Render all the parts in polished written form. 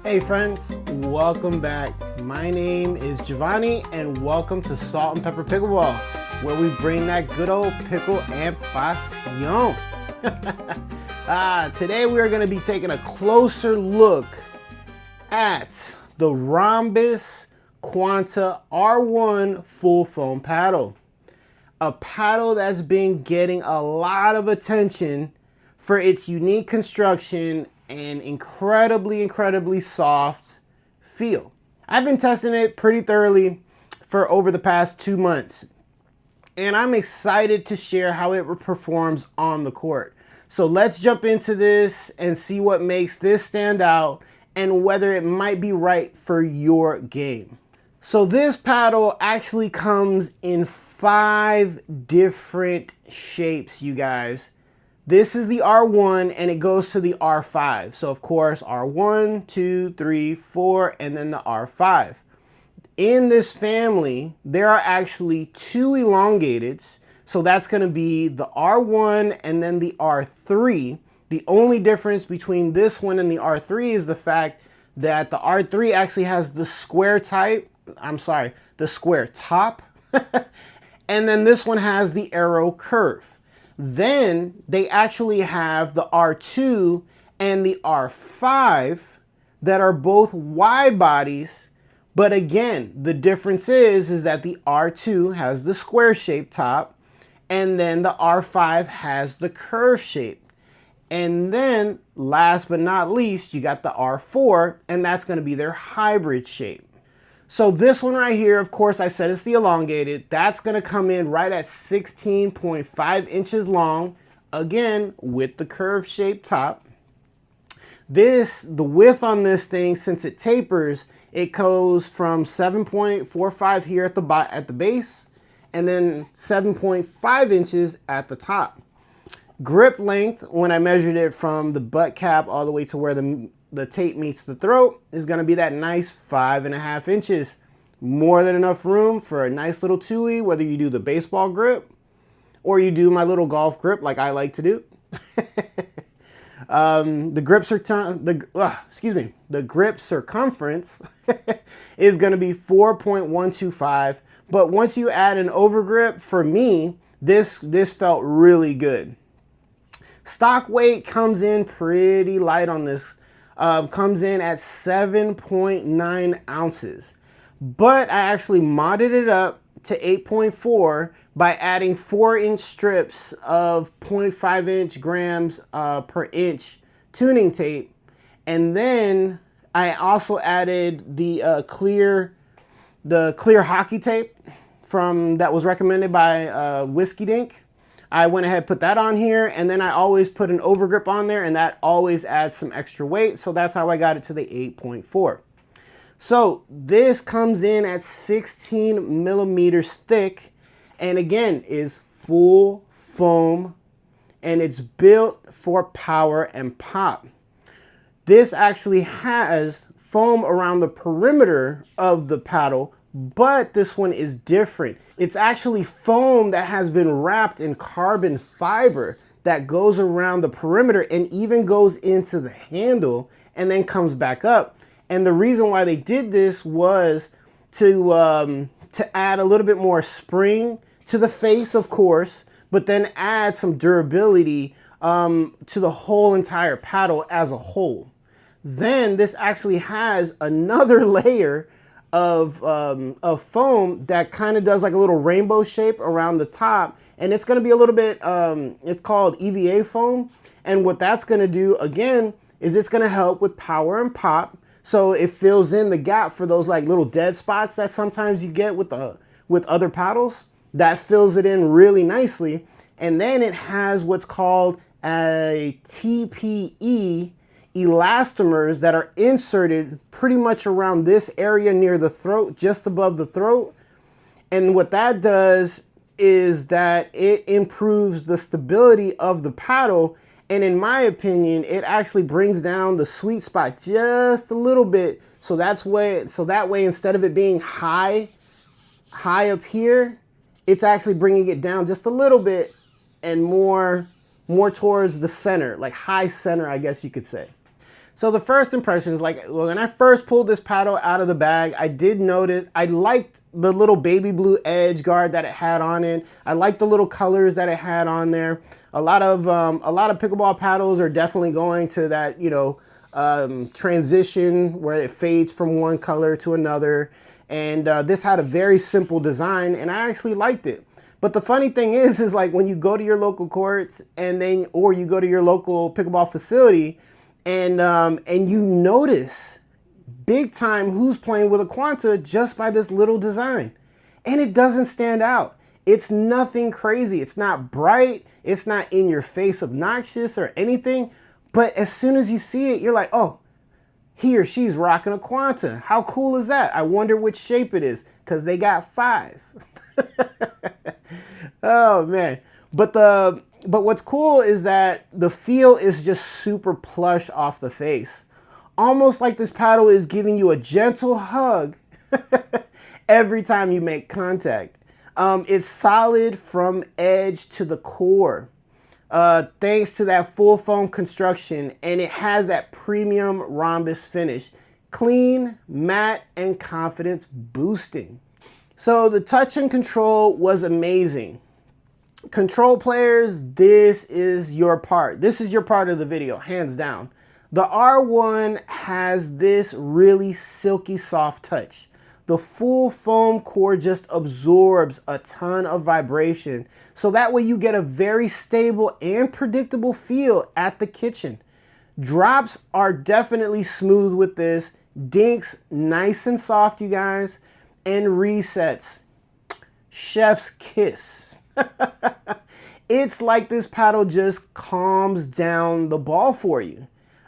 Hey friends, welcome back. My name is Giovanni and welcome to Salt and Pepper Pickleball, where we bring that good old pickle and pasión. Today we are going to be taking a closer look at the Ronbus Quanta R1 full foam paddle. A paddle that's been getting a lot of attention for its unique construction and incredibly soft feel. I've been testing it pretty thoroughly for over the past 2 months, and I'm excited to share how it performs on the court. So let's jump into this and see what makes this stand out and whether it might be right for your game. So this paddle actually comes in 5 different shapes, you guys. This is the R1 and it goes to the R5. So of course, R1, 2, 3, 4, and then the R5. In this family, there are actually 2 elongateds. So that's gonna be the R1 and then the R3. The only difference between this one and the R3 is the fact that the R3 actually has the square the square top. And then this one has the arrow curve. Then they actually have the R2 and the R5 that are both wide bodies. But again, the difference is that the R2 has the square shaped top and then the R5 has the curve shape. And then last but not least, you got the R4 and that's going to be their hybrid shape. So this one right here, of course, I said it's the elongated. That's going to come in right at 16.5 inches long, again, with the curve shaped top. The width on this thing, since it tapers, it goes from 7.45 here at the base, and then 7.5 inches at the top. Grip length, when I measured it from the butt cap all the way to where the tape meets the throat, is going to be that nice 5.5 inches. More than enough room for a nice little tui, whether you do the baseball grip or you do my little golf grip like I like to do. The grip circumference is going to be 4.125. But once you add an overgrip, for me, this felt really good. Stock weight comes in pretty light on this. Comes in at 7.9 ounces. But I actually modded it up to 8.4 by adding 4-inch strips of 0.5 grams per inch tuning tape. And then I also added the clear hockey tape that was recommended by Whiskey Dink. I went ahead and put that on here, and then I always put an overgrip on there, and that always adds some extra weight. So that's how I got it to the 8.4. So this comes in at 16 millimeters thick, and again is full foam, and it's built for power and pop. This actually has foam around the perimeter of the paddle, but this one is different. It's actually foam that has been wrapped in carbon fiber that goes around the perimeter and even goes into the handle and then comes back up. And the reason why they did this was to add a little bit more spring to the face, of course, but then add some durability to the whole entire paddle as a whole. Then this actually has another layer of foam that kind of does like a little rainbow shape around the top, and it's going to be a little bit it's called EVA foam, and what that's going to do again is it's going to help with power and pop, so it fills in the gap for those like little dead spots that sometimes you get with other paddles. That fills it in really nicely. And then it has what's called a TPE elastomers that are inserted pretty much around this area near the throat, just above the throat. And what that does is that it improves the stability of the paddle. And in my opinion, it actually brings down the sweet spot just a little bit. So that way, instead of it being high up here, it's actually bringing it down just a little bit and more towards the center, like high center, I guess you could say. So the first impression is like, when I first pulled this paddle out of the bag, I did notice, I liked the little baby blue edge guard that it had on it. I liked the little colors that it had on there. A lot of pickleball paddles are definitely going to that, you know, transition where it fades from one color to another. And this had a very simple design, and I actually liked it. But the funny thing is like when you go to your local courts or you go to your local pickleball facility, and you notice big time who's playing with a Quanta just by this little design. And it doesn't stand out. It's nothing crazy. It's not bright. It's not in your face obnoxious or anything. But as soon as you see it, you're like, oh, he or she's rocking a Quanta. How cool is that? I wonder which shape it is, because they got 5. Oh man. But what's cool is that the feel is just super plush off the face. Almost like this paddle is giving you a gentle hug every time you make contact. It's solid from edge to the core. Thanks to that full foam construction, and it has that premium Ronbus finish. Clean, matte, and confidence boosting. So the touch and control was amazing. Control players, this is your part. This is your part of the video, hands down. The R1 has this really silky soft touch. The full foam core just absorbs a ton of vibration, so that way you get a very stable and predictable feel at the kitchen. Drops are definitely smooth with this. Dinks, nice and soft, you guys. And resets, chef's kiss. It's like this paddle just calms down the ball for you.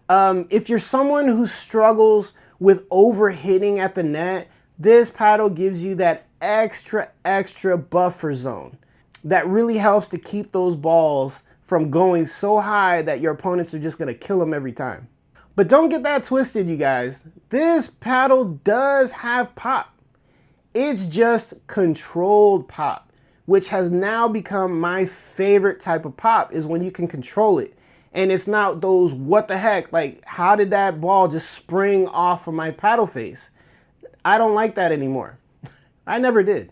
If you're someone who struggles with overhitting at the net, this paddle gives you that extra buffer zone that really helps to keep those balls from going so high that your opponents are just going to kill them every time. But don't get that twisted, you guys. This paddle does have pop. It's just controlled pop, which has now become my favorite type of pop, is when you can control it. And it's not those, what the heck, like how did that ball just spring off of my paddle face? I don't like that anymore. I never did.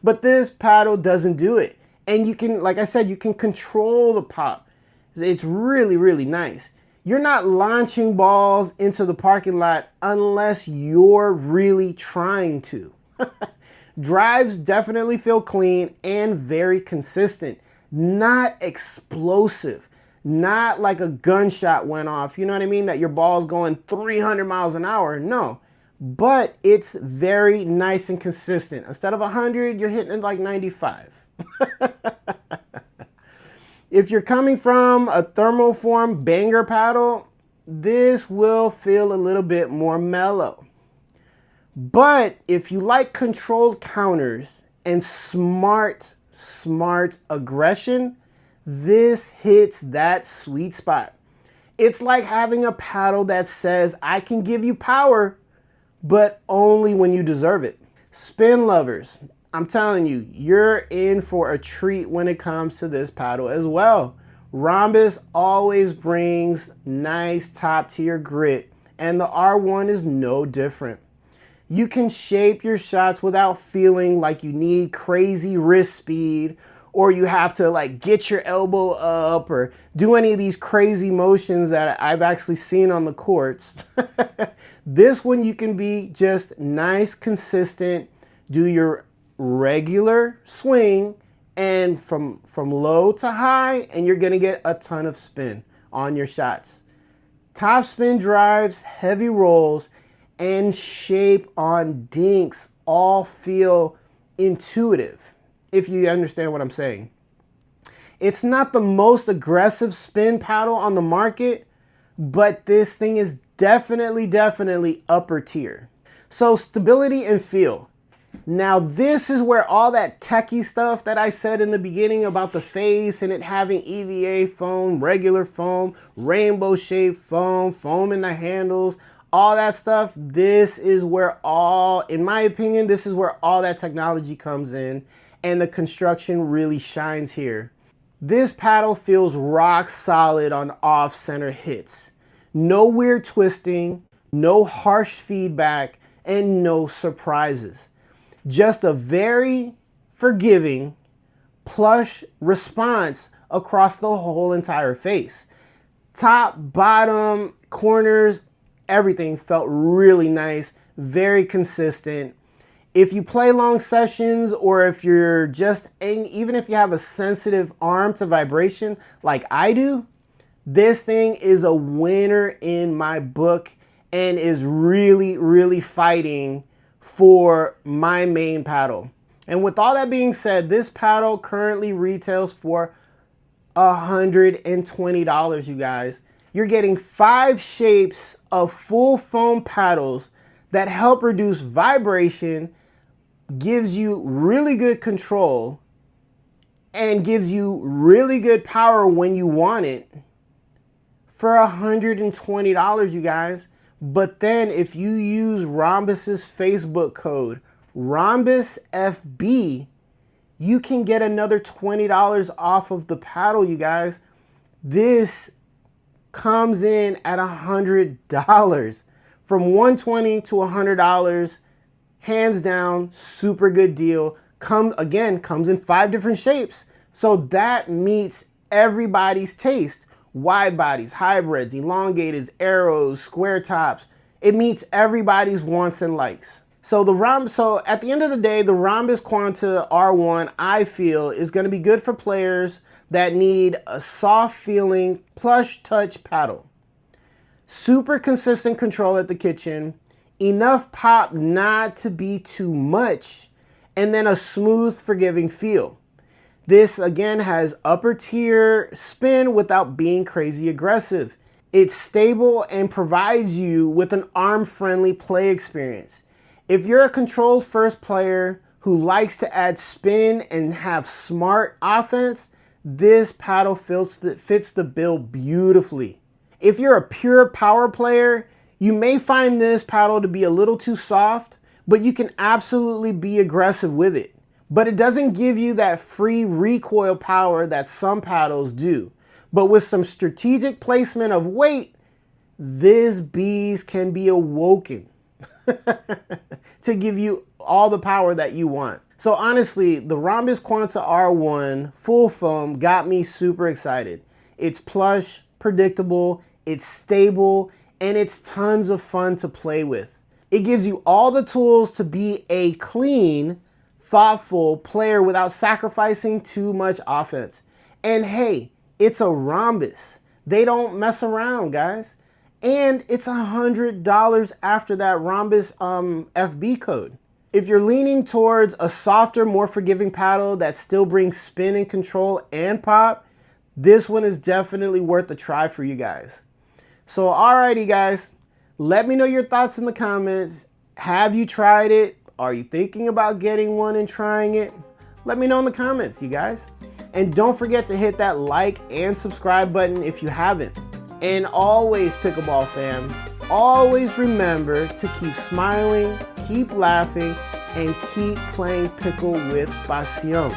But this paddle doesn't do it. And you can, like I said, you can control the pop. It's really, really nice. You're not launching balls into the parking lot unless you're really trying to. Drives definitely feel clean and very consistent. Not explosive. Not like a gunshot went off, you know what I mean? That your ball's going 300 miles an hour. No. But it's very nice and consistent. Instead of 100, you're hitting it like 95. If you're coming from a thermoform banger paddle, this will feel a little bit more mellow. But if you like controlled counters and smart aggression, this hits that sweet spot. It's like having a paddle that says, I can give you power, but only when you deserve it. Spin lovers, I'm telling you, you're in for a treat when it comes to this paddle as well. Ronbus always brings nice top tier grit, and the R1 is no different. You can shape your shots without feeling like you need crazy wrist speed, or you have to like get your elbow up or do any of these crazy motions that I've actually seen on the courts. This one you can be just nice, consistent, do your regular swing, and from low to high, and you're gonna get a ton of spin on your shots. Top spin drives, heavy rolls, and shape on dinks all feel intuitive, if you understand what I'm saying. It's not the most aggressive spin paddle on the market, but this thing is definitely upper tier. So stability and feel. Now this is where all that techie stuff that I said in the beginning about the face and it having EVA foam, regular foam, rainbow shaped foam, foam in the handles, all that stuff, this is where all, in my opinion, this is where all that technology comes in and the construction really shines here. This paddle feels rock solid on off-center hits. No weird twisting, no harsh feedback, and no surprises. Just a very forgiving, plush response across the whole entire face. Top, bottom, corners, everything felt really nice, very consistent. If you play long sessions, or if you're just, and even if you have a sensitive arm to vibration like I do, this thing is a winner in my book and is really, really fighting for my main paddle. And with all that being said, this paddle currently retails for $120, you guys. You're getting 5 shapes of full foam paddles that help reduce vibration, gives you really good control, and gives you really good power when you want it for $120, you guys. But then if you use Ronbus's Facebook code, RonbusFB, you can get another $20 off of the paddle, you guys. This comes in at $100. From $120 to $100, hands down, super good deal. Comes in 5 different shapes. So that meets everybody's taste. Wide bodies, hybrids, elongateds, arrows, square tops. It meets everybody's wants and likes. So at the end of the day, the Ronbus Quanta R1, I feel, is going to be good for players that need a soft feeling, plush touch paddle. Super consistent control at the kitchen, enough pop not to be too much, and then a smooth, forgiving feel. This again has upper tier spin without being crazy aggressive. It's stable and provides you with an arm-friendly play experience. If you're a controlled first player who likes to add spin and have smart offense, this paddle fits the bill beautifully. If you're a pure power player, you may find this paddle to be a little too soft, but you can absolutely be aggressive with it. But it doesn't give you that free recoil power that some paddles do. But with some strategic placement of weight, these bees can be awoken to give you all the power that you want. So honestly, the Ronbus Quanta R1 full foam got me super excited. It's plush, predictable, it's stable, and it's tons of fun to play with. It gives you all the tools to be a clean, thoughtful player without sacrificing too much offense. And hey, it's a Ronbus. They don't mess around, guys. And it's $100 after that Ronbus FB code. If you're leaning towards a softer, more forgiving paddle that still brings spin and control and pop, this one is definitely worth a try for you guys. So alrighty guys, let me know your thoughts in the comments. Have you tried it? Are you thinking about getting one and trying it? Let me know in the comments, you guys. And don't forget to hit that like and subscribe button if you haven't. And always, Pickleball fam, always remember to keep smiling, keep laughing, and keep playing pickle with Pasión.